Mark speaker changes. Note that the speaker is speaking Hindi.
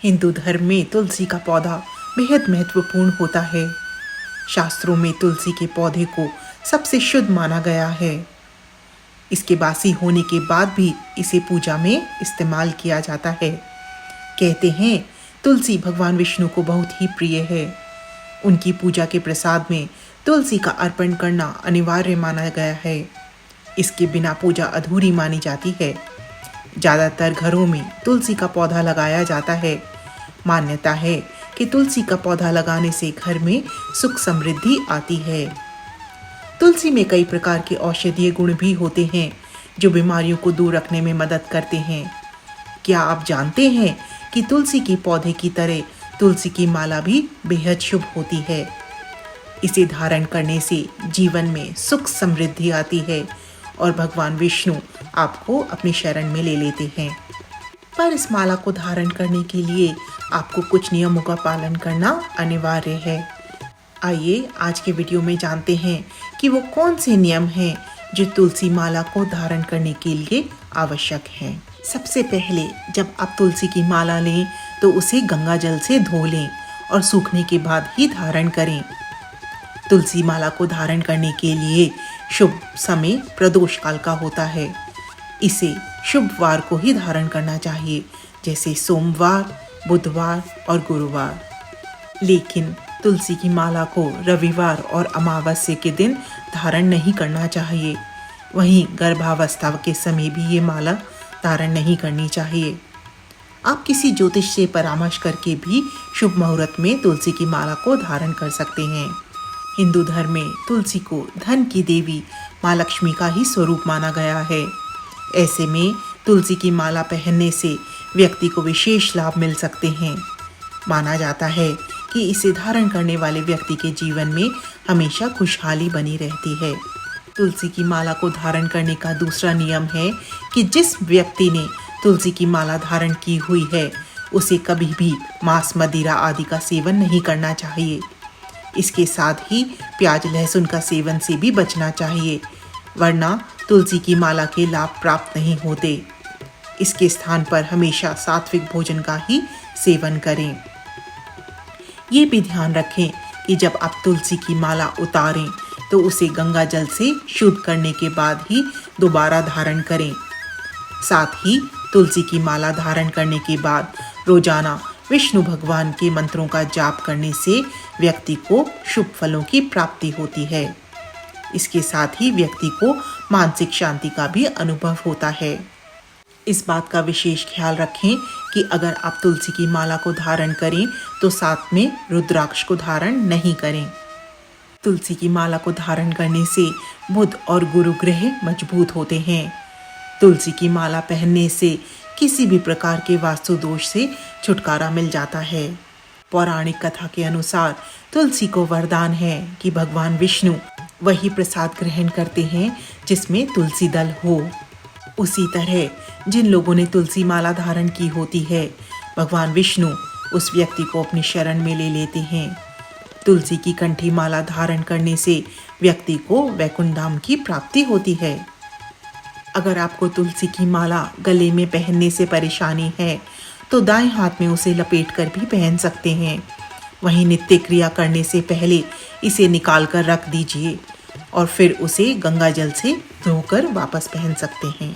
Speaker 1: हिंदू धर्म में तुलसी का पौधा बेहद महत्वपूर्ण होता है। शास्त्रों में तुलसी के पौधे को सबसे शुद्ध माना गया है। इसके बासी होने के बाद भी इसे पूजा में इस्तेमाल किया जाता है। कहते हैं तुलसी भगवान विष्णु को बहुत ही प्रिय है। उनकी पूजा के प्रसाद में तुलसी का अर्पण करना अनिवार्य माना गया है। इसके बिना पूजा अधूरी मानी जाती है। ज़्यादातर घरों में तुलसी का पौधा लगाया जाता है। मान्यता है कि तुलसी का पौधा लगाने से घर में सुख समृद्धि आती है। तुलसी में कई प्रकार के औषधीय गुण भी होते हैं जो बीमारियों को दूर रखने में मदद करते हैं। क्या आप जानते हैं कि तुलसी के पौधे की तरह तुलसी की माला भी बेहद शुभ होती है। इसे धारण करने से जीवन में सुख समृद्धि आती है और भगवान विष्णु आपको अपनी शरण में ले लेते हैं। पर इस माला को धारण करने के लिए आपको कुछ नियमों का पालन करना अनिवार्य है। आइए आज के वीडियो में जानते हैं कि वो कौन से नियम हैं जो तुलसी माला को धारण करने के लिए आवश्यक हैं। सबसे पहले जब आप तुलसी की माला लें तो उसे गंगा जल से धो लें और सूखने के बाद ही धारण करें। तुलसी माला को धारण करने के लिए शुभ समय प्रदोष काल का होता है। इसे शुभ वार को ही धारण करना चाहिए, जैसे सोमवार, बुधवार और गुरुवार। लेकिन तुलसी की माला को रविवार और अमावस्या के दिन धारण नहीं करना चाहिए। वहीं गर्भावस्था के समय भी ये माला धारण नहीं करनी चाहिए। आप किसी ज्योतिष से परामर्श करके भी शुभ मुहूर्त में तुलसी की माला को धारण कर सकते हैं। हिंदू धर्म में तुलसी को धन की देवी माँ लक्ष्मी का ही स्वरूप माना गया है। ऐसे में तुलसी की माला पहनने से व्यक्ति को विशेष लाभ मिल सकते हैं। माना जाता है कि इसे धारण करने वाले व्यक्ति के जीवन में हमेशा खुशहाली बनी रहती है। तुलसी की माला को धारण करने का दूसरा नियम है कि जिस व्यक्ति ने तुलसी की माला धारण की हुई है उसे कभी भी मांस, मदिरा आदि का सेवन नहीं करना चाहिए। इसके साथ ही प्याज, लहसुन का सेवन से भी बचना चाहिए, वरना तुलसी की माला के लाभ प्राप्त नहीं होते। इसके स्थान पर हमेशा सात्विक भोजन का ही सेवन करें। ये भी ध्यान रखें कि जब आप तुलसी की माला उतारें तो उसे गंगा जल से शुद्ध करने के बाद ही दोबारा धारण करें। साथ ही तुलसी की माला धारण करने के बाद रोजाना विष्णु भगवान के मंत्रों का जाप करने से व्यक्ति को शुभ फलों की प्राप्ति होती है। इसके साथ ही व्यक्ति को मानसिक शांति का भी अनुभव होता है। इस बात का विशेष ख्याल रखें कि अगर आप तुलसी की माला को धारण करें तो साथ में रुद्राक्ष को धारण नहीं करें। तुलसी की माला को धारण करने से बुध और गुरु ग्रह मजबूत होते हैं। तुलसी की माला पहनने से किसी भी प्रकार के वास्तु दोष से छुटकारा मिल जाता है। पौराणिक कथा के अनुसार तुलसी को वरदान है कि भगवान विष्णु वही प्रसाद ग्रहण करते हैं जिसमें तुलसी दल हो। उसी तरह जिन लोगों ने तुलसी माला धारण की होती है, भगवान विष्णु उस व्यक्ति को अपनी शरण में ले लेते हैं। तुलसी की कंठी माला धारण करने से व्यक्ति को वैकुंठ धाम की प्राप्ति होती है। अगर आपको तुलसी की माला गले में पहनने से परेशानी है तो दाएं हाथ में उसे लपेटकर भी पहन सकते हैं। वहीं नित्य क्रिया करने से पहले इसे निकाल कर रख दीजिए और फिर उसे गंगा जल से धोकर वापस पहन सकते हैं।